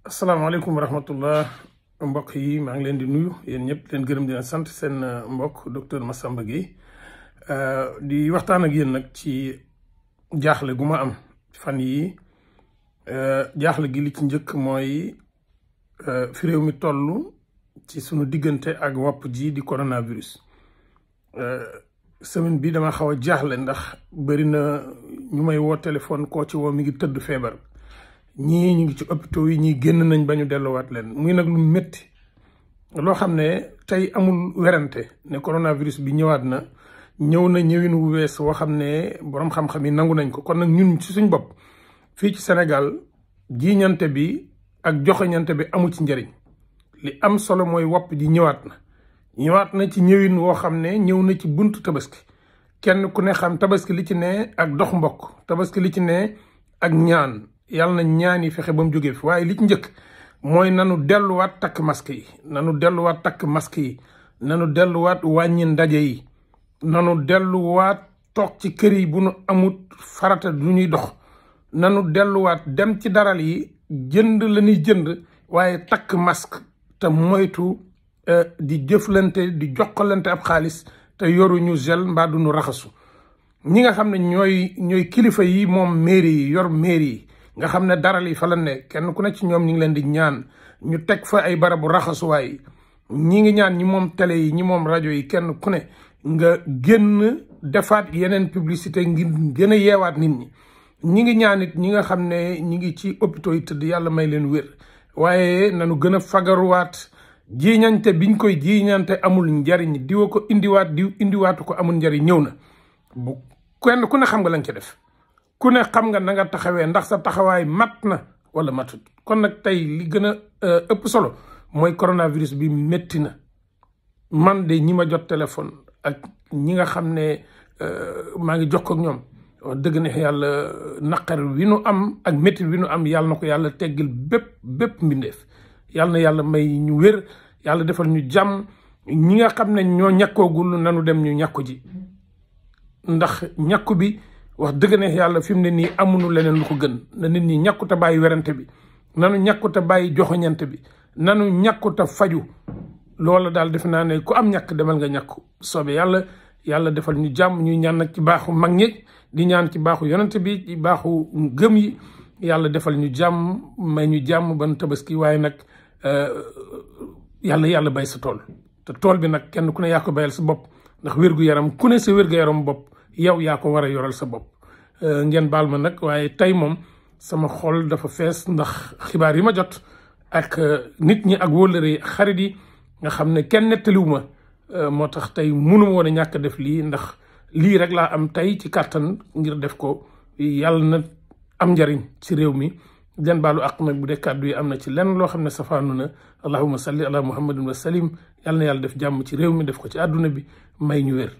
asalaamaaleykum wa rahmatullah mbokk yi maa ngi leen di nuyu yéen ñëpp leen gërëm dina sant seen mbokk docteur Massamba Gueye di waxtaan ak yéen nag ci jaaxle gu ma am fan yi jaaxle gi li ci njëkk mooy fi réew mi toll ci sunu diggante ak wopp ji di coronavirus. semaine bi dama xaw a jaaxle ndax bëri na ñu may woo téléphone koo ci woo mi ngi tëdd feebar ñii ñu ngi ci hôpitaux yi ñii génn nañ ba ñu delluwaat leen muy nag lu métti loo xam ne tey amul werante ne coronavirus bi ñëwaat na ñëw na ñëwin wu wees woo xam ne borom xam-xam yi nangu nañ ko. kon nag ñun ci suñ bopp fii ci Sénégal jiiñante bi ak joxeñante bi amu ci njëriñ. li am solo mooy wopp ji ñëwaat na ci ñëwin woo xam ne ñëw na ci buntu tabaski. kenn ku ne xam tabaski li ci ne ak dox mbokk, tabaski li ci ne ak ñaan. yàlla na ñaan yi fexe ba mu jógee fi waaye li ci njëkk mooy nanu delluwaat takk masque yi nanu delluwaat wàññi ndaje yi nanu delluwaat toog ci kër yi bu nu amut farata du ñuy dox nanu delluwaat dem ci daral yi jënd la ñuy jënd waaye takk masque te moytu di jëflante di jokkalante ab xaalis te yoruñu gel mbaa du ñu raxasu. ñi nga xam ne ñooy kilifa yi moom mairie yi yor mairie yi nga xam ne daral yi fa la ne kenn ku ne ci ñoom ñi ngi leen di ñaan ñu teg fa ay barabu raxasuwaay. ñi ngi ñaan ñi moom télé yi ñi moom rajo yi kenn ku ne nga génn defaat yeneen publicité ngir gën a yeewaat nit ñi. ñi ngi ñaan it ñi nga xam ne ñi ngi ci hôpitaux yi tëdd yàlla may leen wér waaye nanu gën a fagaruwaat. jiiñante biñ koy jiiñante amul njariñ diwa ko indiwaatu ko amul njariñ ñëw na bu kenn ku ne xam nga lañ ca def ku ne xam nga na nga taxawee ndax sa taxawaay mat na wala matut. kon nag tey li gën a ëpp solo mooy coronavirus bi métti na. man de ñi ma jot téléphone ak ñi nga xam ne maa ngi jox ko ak ñoom wax dëgg ne yàlla naqar wi nu am ak métti wi nu am yàlla na ko yàlla teggil bépp mbindeef. yàlla na yàlla may ñu wér yàlla defal ñu jàmm. ñi nga xam ne ñoo ñàkkoogul nanu dem ñu ñàkku ji ndax ñàkku bi wax dëgg ne yàlla fi mu ne nii amuñu leneen lu ko gën. na nit ñi ñàkku te bàyyi werante bi nanu ñàkku te bàyyi joxoñante bi nanu ñàkku te faju. loola daal defe naa ne ku am ñàkk demal nga ñàkku soobee yàlla defal ñu jàmm. ñuy ñaan nag ci baaxu mag ñi di ñaan ci baaxu yonante bi ci baaxu gëm yi yàlla defal ñu jàmm may ñu jàmm ban tabaski waaye nag yàlla bay sa tool te tool bi nag kenn ku ne yaa ko bayal sa bopp ndax wér-gu-yaram ku ne sa wér-gu-yaram bopp yow yaa ko war a yoral sa bopp. ngeen baal ma nag waaye tey moom sama xol dafa fees ndax xibaar yi ma jot ak nit ñi ak wóllëre yi ak xarit yi nga xam ne kenn nettaliwu ma moo tax tey mënuma woon a ñàkk def lii ndax lii rek laa am tey ci kàttan ngir def ko. yàlla na am njariñ ci réew mi. den baalu àq nag bu dee kàddu yi am na ci lenn loo xam ne safaanu na. allahumma salli ala muhammadin wa salim. yàlla na yàlla def jàmm ci réew mi def ko ci àdduna bi may ñu wér.